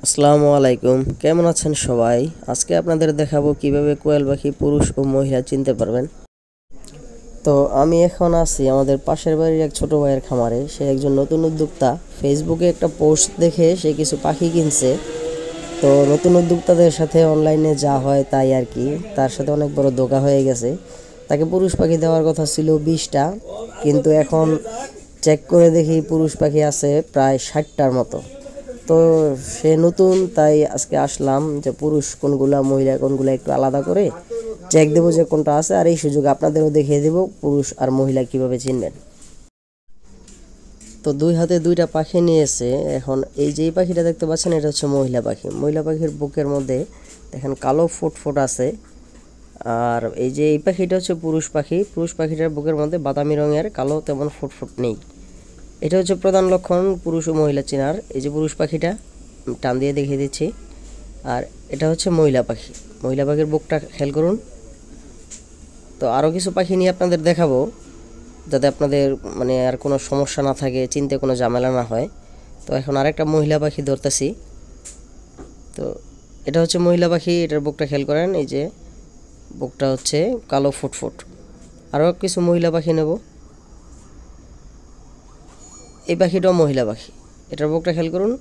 আসসালামু আলাইকুম, কেমন আছেন সবাই? আজকে আপনাদের দেখাবো কিভাবে কোয়েল পাখি পুরুষ ও মহিলা চিনতে পারবেন। তো আমি এখন আছি আমাদের পাশের বাড়ির এক ছোট ভাইয়ের খামারে। সে একজন নতুন উদ্যোক্তা। ফেসবুকে একটা পোস্ট দেখে সে কিছু পাখি কিনছে। তো নতুন উদ্যোক্তাদের সাথে অনলাইনে যা হয় তাই আর কি, তার সাথে অনেক বড় ধোঁকা হয়ে গেছে। তাকে পুরুষ পাখি দেওয়ার কথা ছিল 20টা, কিন্তু এখন চেক করে দেখি পুরুষ পাখি আছে প্রায় 60টার মতো। তো সে নতুন, তাই আজকে আসলাম যে পুরুষ কোনগুলা মহিলা কোনগুলা একটু আলাদা করে চেক দেবো যে কোনটা আছে, আর এই সুযোগে আপনাদেরও দেখিয়ে দেবো পুরুষ আর মহিলা কিভাবে চিনবেন। তো দুই হাতে দুইটা পাখি নিয়েছে। এখন এই যে পাখিটা দেখতে পাচ্ছেন, এটা হচ্ছে মহিলা পাখি। মহিলা পাখির বুকের মধ্যে দেখেন কালো ফুট আছে। আর এই যে এই পাখিটা হচ্ছে পুরুষ পাখি। পুরুষ পাখিটার বুকের মধ্যে বাদামি রঙের, কালো তেমন ফুট নেই। এটা হচ্ছে প্রধান লক্ষণ পুরুষ ও মহিলা চেনার। এই যে পুরুষ পাখিটা টান দিয়ে দেখিয়ে দিচ্ছি, আর এটা হচ্ছে মহিলা পাখি। মহিলা পাখির বুকটা খেয়াল করুন। তো আরও কিছু পাখি নিয়ে আপনাদের দেখাবো, যাতে আপনাদের আর কোনো সমস্যা না থাকে, চিনতে কোনো ঝামেলা না হয়। তো এখন আরেকটা মহিলা পাখি ধরতেছি। তো এটা হচ্ছে মহিলা পাখি, এটার বুকটা খেয়াল করেন। এই যে বুকটা হচ্ছে কালো ফুট। আরও কিছু মহিলা পাখি নেব। এই পাখিটাও মহিলা পাখি, এটার বুকটা খেয়াল করুন,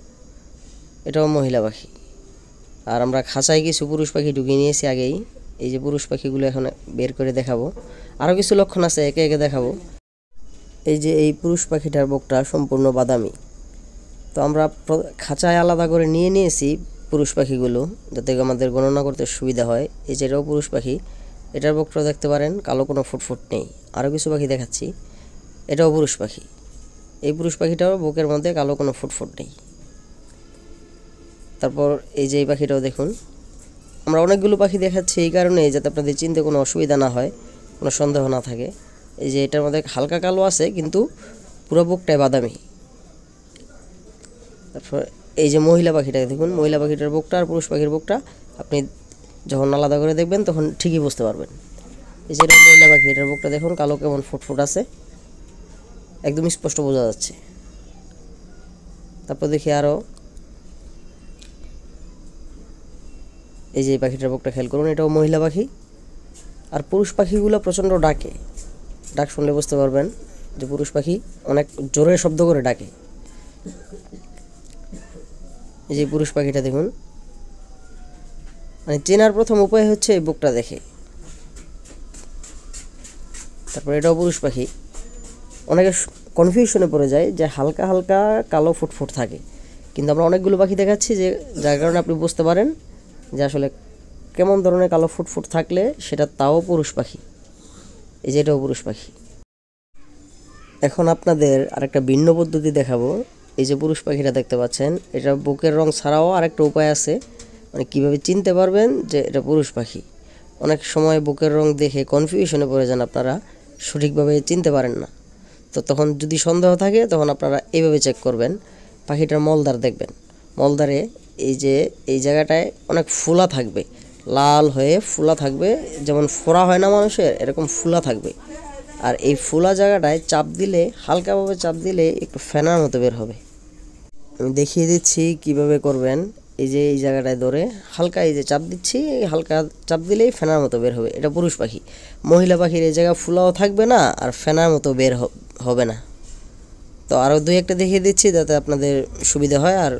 এটাও মহিলা পাখি। আর আমরা খাঁচায় কিছু পুরুষ পাখি ঢুকিয়ে নিয়েছি আগেই। এই যে পুরুষ পাখিগুলো এখন বের করে দেখাবো। আরও কিছু লক্ষণ আছে, একে একে দেখাবো। এই যে এই পুরুষ পাখিটার বুকটা সম্পূর্ণ বাদামি। তো আমরা খাঁচায় আলাদা করে নিয়ে নিয়েছি পুরুষ পাখিগুলো, যাতে আমাদের গণনা করতে সুবিধা হয়। এই যে এটাও পুরুষ পাখি, এটার বুকটাও দেখতে পারেন, কালো কোনো ফুট নেই। আরও কিছু পাখি দেখাচ্ছি, এটাও পুরুষ পাখি। এই পুরুষ পাখিটাও বুকের মধ্যে কালো কোনো ফুট নেই। তারপর এই যে এই পাখিটাও দেখুন। আমরা অনেকগুলো পাখি দেখাচ্ছি এই কারণে, যাতে আপনাদের চিনতে কোনো অসুবিধা না হয়, কোনো সন্দেহ না থাকে। এই যে এটার মধ্যে হালকা কালো আছে, কিন্তু পুরো বুকটাই বাদামি। তারপর এই যে মহিলা পাখিটা দেখুন। মহিলা পাখিটার বুকটা আর পুরুষ পাখির বুকটা আপনি যখন আলাদা করে দেখবেন তখন ঠিকই বুঝতে পারবেন। এই যে এটা মহিলা পাখি, এটার বুকটা দেখুন, কালো কেমন ফুট আছে, একদম স্পষ্ট বোঝা যাচ্ছে। তারপর দেখি আরও, এই যে এই পাখিটার বুকটা খেয়াল করুন, এটাও মহিলা পাখি। আর পুরুষ পাখিগুলো প্রচণ্ড ডাকে, ডাক শুনলে বুঝতে পারবেন যে পুরুষ পাখি অনেক জোরে শব্দ করে ডাকে। এই যে পুরুষ পাখিটা দেখুন। চেনার প্রথম উপায় হচ্ছে এই বুকটা দেখে। তারপর এটাও পুরুষ পাখি। অনেকে কনফিউশনে পড়ে যায় যে হালকা হালকা কালো ফুট থাকে, কিন্তু আমরা অনেকগুলো পাখি দেখাচ্ছি যে যার কারণে আপনি বুঝতে পারেন যে আসলে কেমন ধরনের কালো ফুট থাকলে সেটা তাও পুরুষ পাখি। এই যে এটাও পুরুষ পাখি। এখন আপনাদের আরেকটা ভিন্ন পদ্ধতি দেখাবো। এই যে পুরুষ পাখিটা দেখতে পাচ্ছেন, এটা বুকের রং ছাড়াও আরেকটা উপায় আছে, কিভাবে চিনতে পারবেন যে এটা পুরুষ পাখি। অনেক সময় বুকের রং দেখে কনফিউশনে পড়ে যান, আপনারা সঠিকভাবে চিনতে পারেন না। তো তখন যদি সন্দেহ থাকে তখন আপনারা এইভাবে চেক করবেন। পাখিটার মলদার দেখবেন, মলদারে এই যে এই জায়গাটায় অনেক ফুলা থাকবে, লাল হয়ে ফুলা থাকবে, যেমন ফোড়া হয় না মানুষের, এরকম ফুলা থাকবে। আর এই ফুলা জায়গাটায় চাপ দিলে, হালকাভাবে চাপ দিলে একটু ফেনার মতো বের হবে। আমি দেখিয়ে দিচ্ছি কিভাবে করবেন। এই যে এই জায়গাটায় ধরে হালকা এই যে চাপ দিচ্ছি, হালকা চাপ দিলেই ফেনার মতো বের হবে। এটা পুরুষ পাখি। মহিলা পাখির এই জায়গা ফুলাও থাকবে না আর ফেনার মতো বের হবে না। তো আরও দুই একটা দেখিয়ে দিচ্ছি যাতে আপনাদের সুবিধা হয় আর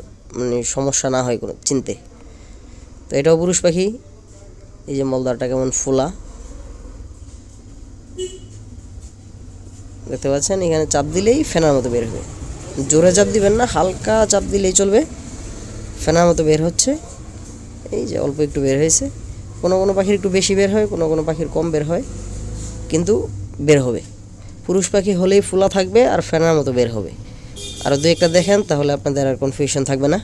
সমস্যা না হয় কোনো চিনতে। তো এটাও পুরুষ পাখি। এই যে মলদারটা কেমন ফুলা দেখতে পাচ্ছেন, এখানে চাপ দিলেই ফেনার মতো বের হবে। জোরে চাপ দিবেন না, হালকা চাপ দিলেই চলবে, ফেনার মতো বের হচ্ছে। এই যে অল্প একটু বের হয়েছে। কোনো কোনো পাখির একটু বেশি বের হয়, কোনো কোনো পাখির কম বের হয়, কিন্তু বের হবে। পুরুষ পাখি হলেই ফুলা থাকবে আর ফেনার মতো বের হবে। আরও দু একটা দেখেন, তাহলে আপনাদের আর কনফিউশন থাকবে না।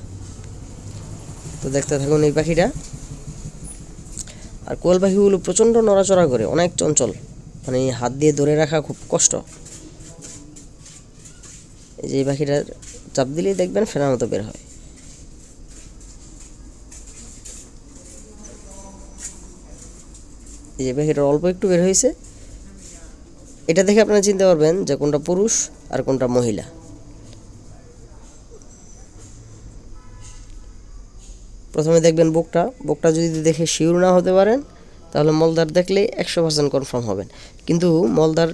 তো দেখতে থাকুন এই পাখিটা। আর কোয়েল পাখিগুলো প্রচণ্ড নড়াচড়া করে, অনেক চঞ্চল, হাত দিয়ে ধরে রাখা খুব কষ্ট। এই যে এই পাখিটা চাপ দিলেই দেখবেন ফেনার মতো বের হয়। এই যে পাখিটার অল্প একটু বের হয়েছে। এটা দেখে আপনারা চিনতে পারবেন যে কোনটা পুরুষ আর কোনটা মহিলা। প্রথমে দেখবেন বুকটা যদি দেখে শিওর না হতে পারেন তাহলে মলদার দেখলেই 100% কনফার্ম হবেন। কিন্তু মলদার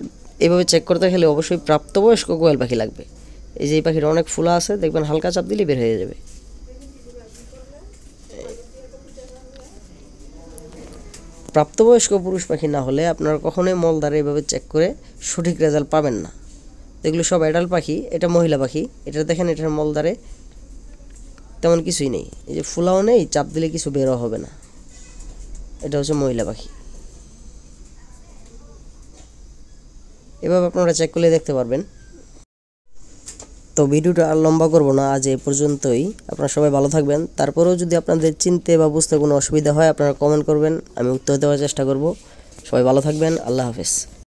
এভাবে চেক করতে গেলে অবশ্যই প্রাপ্তবয়স্ক কোয়েল পাখি লাগবে। এই যে এই পাখিটা অনেক ফুলা আছে, দেখবেন হালকা চাপ দিলে বের হয়ে যাবে। প্রাপ্তবয়স্ক পুরুষ পাখি না হলে আপনারা কখনোই মলদারে এভাবে চেক করে সঠিক রেজাল্ট পাবেন না। এগুলো সব অ্যাডাল্ট পাখি, এটা মহিলা পাখি। এটা দেখেন, এটার মলদারে তেমন কিছুই নেই, এই যে ফুলাও নেই, চাপ দিলে কিছু বেরও হবে না। এটা হচ্ছে মহিলা পাখি। এভাবে আপনারা চেক করলে দেখতে পারবেন। তো ভিডিওটা আর লম্বা করব না, আজ এই পর্যন্তই। আপনারা সবাই ভালো থাকবেন। তারপরেও যদি আপনাদের চিনতে বা বুঝতে কোনো অসুবিধা হয় আপনারা কমেন্ট করবেন, আমি উত্তর দেওয়ার চেষ্টা করব। সবাই ভালো থাকবেন। আল্লাহ হাফেজ।